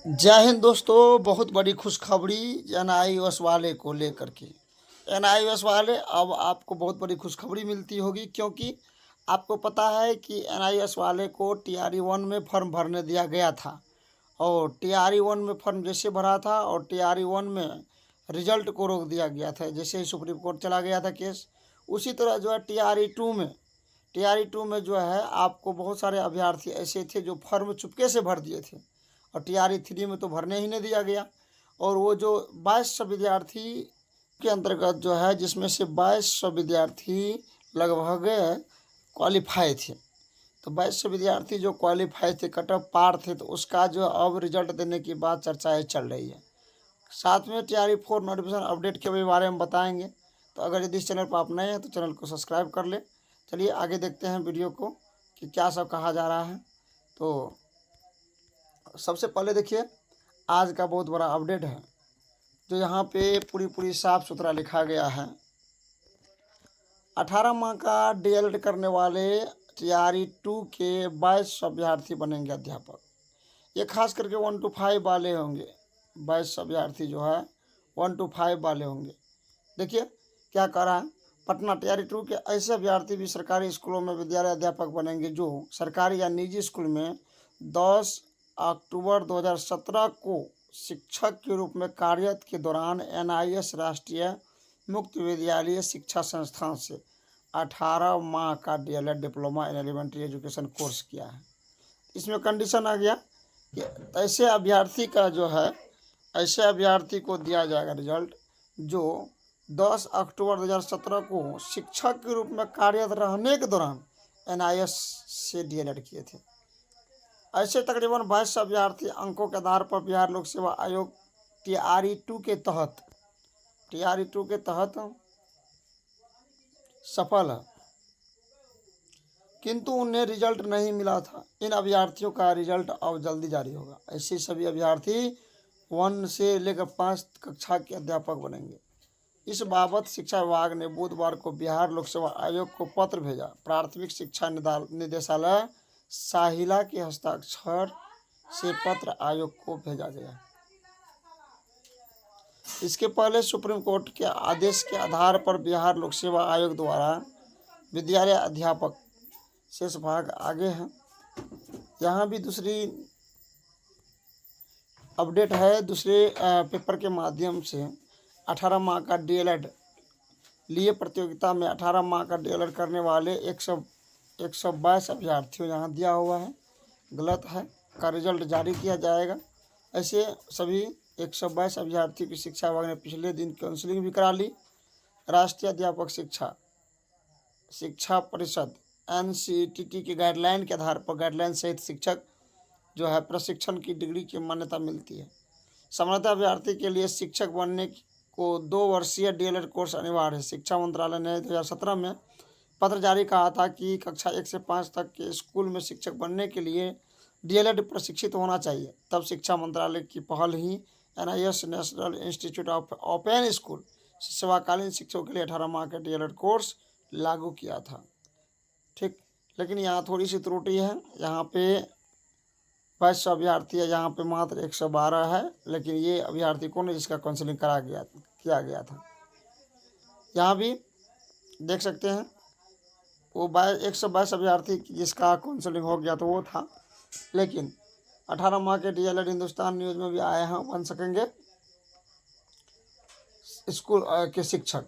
जय हिंद दोस्तों। बहुत बड़ी खुशखबरी एनआईओएस वाले को लेकर के। एनआईओएस वाले अब आपको बहुत बड़ी खुशखबरी मिलती होगी, क्योंकि आपको पता है कि एनआईओएस वाले को टीआरई 1 में फॉर्म भरने दिया गया था। और टीआरई 1 में फॉर्म जैसे भरा था और टीआरई 1 में रिजल्ट को रोक दिया गया था, जैसे ही सुप्रीम कोर्ट चला गया था केस, उसी तरह जो है टीआरई 2 में जो है आपको बहुत सारे अभ्यर्थी ऐसे थे जो फॉर्म चुपके से भर दिए थे, और टीआरई 3 में तो भरने ही नहीं दिया गया। और वो जो 2200 विद्यार्थी के अंतर्गत जो है, जिसमें से 2200 विद्यार्थी लगभग क्वालिफाई थे, तो 2200 विद्यार्थी जो क्वालिफाई थे, कट ऑफ पार थे, तो उसका जो अब रिजल्ट देने की बात चर्चाएँ चल रही है। साथ में टीआरई 4 नोटिफिकेशन अपडेट के बारे में बताएंगे। तो अगर यदि इस चैनल पर आप नए हैं तो चैनल को सब्सक्राइब कर ले। चलिए आगे देखते हैं वीडियो को कि क्या सब कहा जा रहा है। तो सबसे पहले देखिए, आज का बहुत बड़ा अपडेट है, जो यहाँ पे पूरी साफ सुथरा लिखा गया है। 18 माह का डीएलएड करने वाले टीआरई 2 के 22 अभ्यर्थी बनेंगे अध्यापक। ये खास करके 1 to 5 वाले होंगे। 22 अभ्यर्थी जो है 1 to 5 वाले होंगे। देखिए क्या कह रहा है, पटना टीआरई 2 के ऐसे अभ्यर्थी भी सरकारी स्कूलों में विद्यालय अध्यापक बनेंगे जो सरकारी या निजी स्कूल में 10 अक्टूबर 2017 को शिक्षक के रूप में कार्यरत के दौरान एनआईएस राष्ट्रीय मुक्त विद्यालय शिक्षा संस्थान से 18 माह का D El Ed diploma in elementary education course किया है। इसमें कंडीशन आ गया कि ऐसे अभ्यर्थी का जो है, ऐसे अभ्यर्थी को दिया जाएगा रिजल्ट जो 10 अक्टूबर 2017 को शिक्षक के रूप में कार्यरत रहने के दौरान एनआईएस से डीएलएड किए थे। ऐसे तकरीबन 22 अभ्यर्थी अंकों के आधार पर बिहार लोक सेवा आयोग टीआरई 2 के तहत सफल है, किंतु उन्हें रिजल्ट नहीं मिला था। इन अभ्यर्थियों का रिजल्ट अब जल्दी जारी होगा। ऐसे सभी अभ्यर्थी 1 से लेकर 5 कक्षा के अध्यापक बनेंगे। इस बाबत शिक्षा विभाग ने बुधवार को बिहार लोक सेवा आयोग को पत्र भेजा। प्राथमिक शिक्षा निदेशालय साहिला के हस्ताक्षर से पत्र आयोग को भेजा गया। इसके पहले सुप्रीम कोर्ट के आदेश के आधार पर बिहार लोक सेवा आयोग द्वारा विद्यालय अध्यापक शेष भाग आगे है। यहाँ भी दूसरी अपडेट है, दूसरे पेपर के माध्यम से 18 माह का डीएलएड लिए प्रतियोगिता में 18 माह का डीएलएड करने वाले 122 अभ्यर्थियों यहाँ दिया हुआ है, गलत है, का रिजल्ट जारी किया जाएगा। ऐसे सभी 122 अभ्यर्थियों की शिक्षा विभाग ने पिछले दिन काउंसलिंग भी करा ली। राष्ट्रीय अध्यापक शिक्षा परिषद एनसीईटी की गाइडलाइन के आधार पर गाइडलाइन सहित शिक्षक जो है प्रशिक्षण की डिग्री की मान्यता मिलती है। सामान्यतः अभ्यर्थी के लिए शिक्षक बनने को 2 वर्षीय डीएलएड कोर्स अनिवार्य है। शिक्षा मंत्रालय ने 2017 में पत्र जारी कहा था कि कक्षा 1 से 5 तक के स्कूल में शिक्षक बनने के लिए डीएलएड प्रशिक्षित होना चाहिए। तब शिक्षा मंत्रालय की पहल ही NIS national institute of open school सेवाकालीन शिक्षकों के लिए 18 माह का डीएलएड कोर्स लागू किया था। ठीक, लेकिन यहाँ थोड़ी सी त्रुटि है। यहाँ पे 22 अभ्यर्थी है, यहाँ पे मात्र 112 है, लेकिन ये अभ्यर्थी कौन है जिसका काउंसलिंग किया गया था। यहाँ भी देख सकते हैं वो 122 अभ्यर्थी जिसका काउंसलिंग हो गया तो वो था, लेकिन 18 माह के डीएलएड हिंदुस्तान न्यूज़ में भी आए हैं, बन सकेंगे स्कूल के शिक्षक।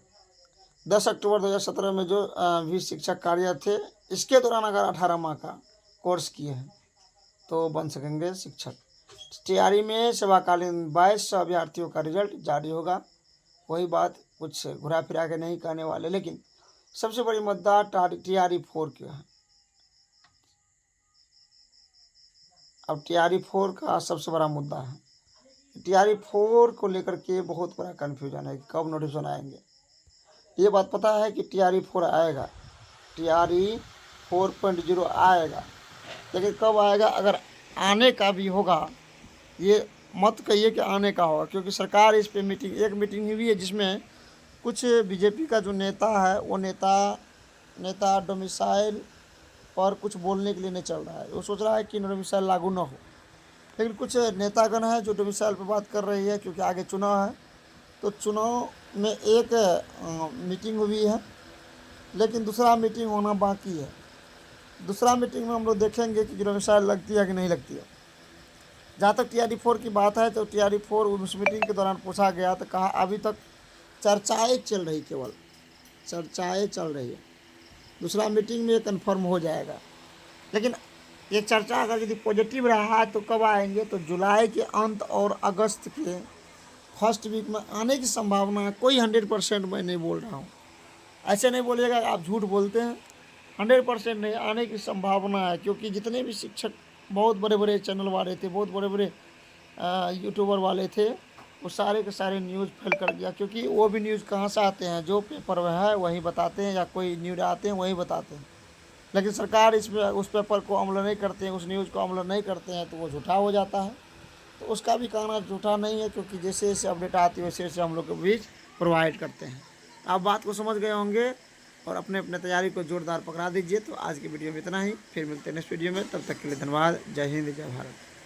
10 अक्टूबर 2017 में जो भी शिक्षक कार्यरत थे, इसके दौरान अगर 18 माह का कोर्स किए हैं तो बन सकेंगे शिक्षक। टीआरई में सेवाकालीन 22 अभ्यर्थियों का रिजल्ट जारी होगा। वही बात, कुछ घुरा फिरा के नहीं कहने वाले, लेकिन सबसे बड़ी मुद्दा टीआरई 4 की है। अब टीआरई 4 का सबसे बड़ा मुद्दा है, टीआरई 4 को लेकर के बहुत बड़ा कन्फ्यूजन है कि कब नोटिफिकेशन आएंगे। ये बात पता है कि टीआरई 4 आएगा, टीआरई 4.0 आएगा, लेकिन कब आएगा, अगर आने का भी होगा, ये मत कहिए कि आने का होगा, क्योंकि सरकार इस पे एक मीटिंग हुई है जिसमें कुछ बीजेपी का जो नेता है वो नेता डोमिसाइल पर कुछ बोलने के लिए नहीं चल रहा है। वो सोच रहा है कि डोमिसाइल लागू ना हो, लेकिन कुछ नेतागण हैं जो डोमिसाइल पर बात कर रही है, क्योंकि आगे चुनाव है। तो चुनाव में एक मीटिंग हुई है, लेकिन दूसरा मीटिंग होना बाकी है। दूसरा मीटिंग में हम लोग देखेंगे कि डोमिसाइल लगती है कि नहीं लगती है। जहाँ तक TRD4 की बात है, तो TRD4 उस मीटिंग के दौरान पूछा गया तो कहा अभी तक चर्चाएँ चल रही, केवल चर्चाएँ चल रही है, दूसरा मीटिंग में कन्फर्म हो जाएगा। लेकिन ये चर्चा अगर यदि पॉजिटिव रहा तो कब आएंगे, तो जुलाई के अंत और अगस्त के फर्स्ट वीक में आने की संभावना है। कोई 100% मैं नहीं बोल रहा हूँ, ऐसे नहीं बोलिएगा आप झूठ बोलते हैं। 100% नहीं, आने की संभावना है, क्योंकि जितने भी शिक्षक बहुत बड़े बड़े चैनल वाले थे, बहुत बड़े बड़े यूट्यूबर वाले थे, वो सारे के सारे न्यूज़ फेल कर दिया। क्योंकि वो भी न्यूज़ कहाँ से आते हैं, जो पेपर में है वही बताते हैं, या कोई न्यूज़ आते हैं वही बताते हैं। लेकिन सरकार इसमें उस पेपर को अमल नहीं करते हैं, उस न्यूज़ को अमल नहीं करते हैं, तो वो झूठा हो जाता है। तो उसका भी कहना झूठा नहीं है, क्योंकि जैसे जैसे अपडेट आती है वैसे वैसे हम लोग के बीच प्रोवाइड करते हैं। आप बात को समझ गए होंगे और अपने अपने तैयारी को जोरदार पकड़ा दीजिए। तो आज की वीडियो में इतना ही, फिर मिलते हैं नेक्स्ट वीडियो में, तब तक के लिए धन्यवाद। जय हिंद, जय भारत।